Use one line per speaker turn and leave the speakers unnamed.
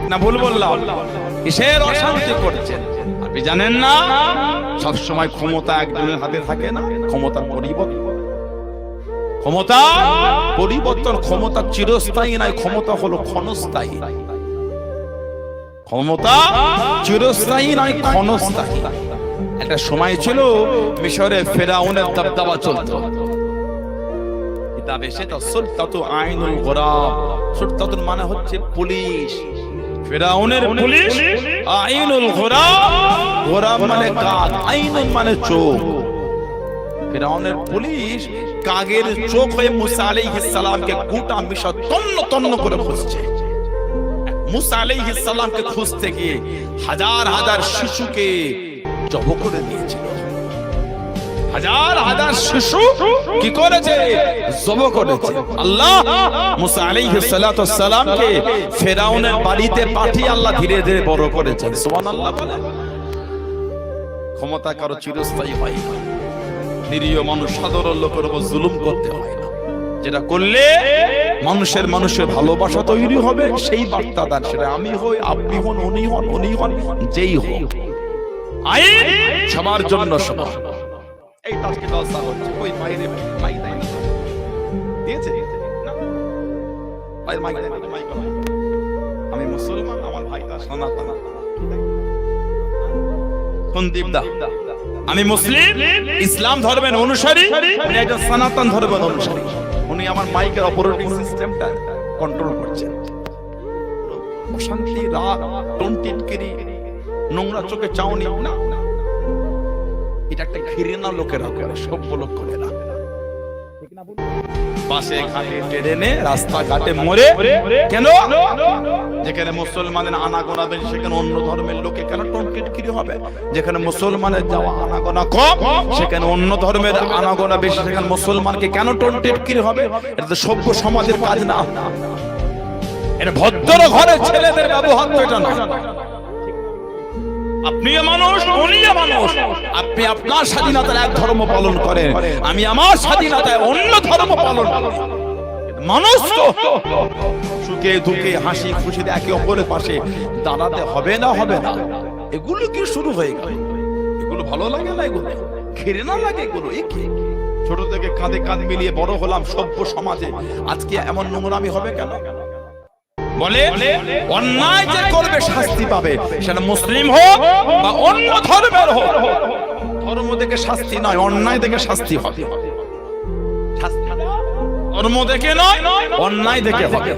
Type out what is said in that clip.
না ভুল বললাম? কিসের অশান্তি করছেন? আপনি জানেন না সব সময় ক্ষমতা একজনের হাতে থাকে না, ক্ষমতার পরিবর্তন, ক্ষমতা চিরস্থায়ী নয়, ক্ষমতা হলো ক্ষণস্থায়ী। ক্ষমতা চিরস্থায়ী নয়, ক্ষণস্থায়ী। একটা সময় ছিল মিশরে ফেরাউনের দবদবা চলত। কিতাবে সেটা সুলতাতু আইনুল গোরাব, সুলতাতুন মানে হচ্ছে পুলিশ, ফেরাউনের পুলিশ আইনুল গোরাব, গোরাব মানে কাক, আইনুন মানে চোখ। ফেরাউনের পুলিশ কাগের চোখ হয়ে মুসা আলাইহিস সালামকে গোটা মিশর তন্ন তন্ন করে খুঁজছে। মুসা আলাইহিস সালামকে খুঁজতে গিয়ে হাজার হাজার শিশুকে জব করে দিয়েছিল। হাজার হাজার শিশু কি করেছে? জব করেছে। আল্লাহ মুসা আলাইহিস সালাতু ওয়াস সালামকে ফেরাউনের বাড়িতে পাঠিয়ে আল্লাহ ধীরে ধীরে বড় করেছেন। সুবহানাল্লাহ বলেন। ক্ষমতা কারো চিরস্থায়ী হয় না। নিরীহ মানুষ, সাধারণ লোকের উপর জুলুম করতে হয় না। যেটা করলে মানুষের ভালোবাসা তৈরি হবে, সেই বার্তাদার, সেটা আমি হই, আপনি হন, উনি হন, যেই হোক, আইন সবার জন্য সমান। এই তাজকে জলসা হচ্ছে, ওই বাইরে মাইক দেয় না, দিয়েছে না, বাইরে মাইক দেয় না, মাইক। আমি মুসলমান, আমার ভাইটা সনাতন। সন্দীপ দা, আমি মুসলিম, ইসলাম ধর্মের অনুসারী, উনি একজন সনাতন ধর্মের অনুসারী। উনি আমার মাইকের অপারেটিং সিস্টেমটা কন্ট্রোল করছেন। অশান্তি, রাগ, টনটিটকিরি, নোংরা চোখে চাউনি না, এটা একটা ঘৃণা লোকেরা করে, সভ্য লোক করে না। বাসে ঘাটে ট্রেনে রাস্তাঘাটে মরে কেন? যেখানে মুসলমানের আনাগোনা বেশি সেখানে অন্য ধর্মের লোকে কেন টনটিটকিরি হবে? যেখানে মুসলমানের যাওয়া আনাগোনা কম সেখানে অন্য ধর্মের আনাগোনা বেশি, সেখানে মুসলমানকে কেন টনটিটকিরি হবে? এটা তো সভ্য সমাজের কাজ না, এটা ভদ্র ঘরের ছেলেদের ব্যবহার তো এটা না। আপনিও মানুষ, উনিও মানুষ। আপনি আপনার স্বাধীনতায় এক ধর্ম পালন করেন, আমি আমার স্বাধীনতায় অন্য ধর্ম পালন করি। মানুষ তো সুখে দুঃখে হাসি খুশিতে একে অপরের পাশে দাঁড়াতে হবে না, হবে না? এগুলো কি শুরু হয়ে গেল? এগুলো ভালো লাগে না? এগুলো ঘৃণা লাগে? এগুলো ছোট থেকে কাঁধে কাঁধ মিলিয়ে বড় হলাম সভ্য সমাজে, আজকে এমন নোংরামি হবে কেন? বলে অন্যায় যে করবে শাস্তি পাবে, সেটা মুসলিম হোক বা অন্য ধর্মের হোক। ধর্ম দেখে শাস্তি নয়, অন্যায় দেখে শাস্তি হবে। ধর্ম দেখে নয়, অন্যায় দেখে হবে।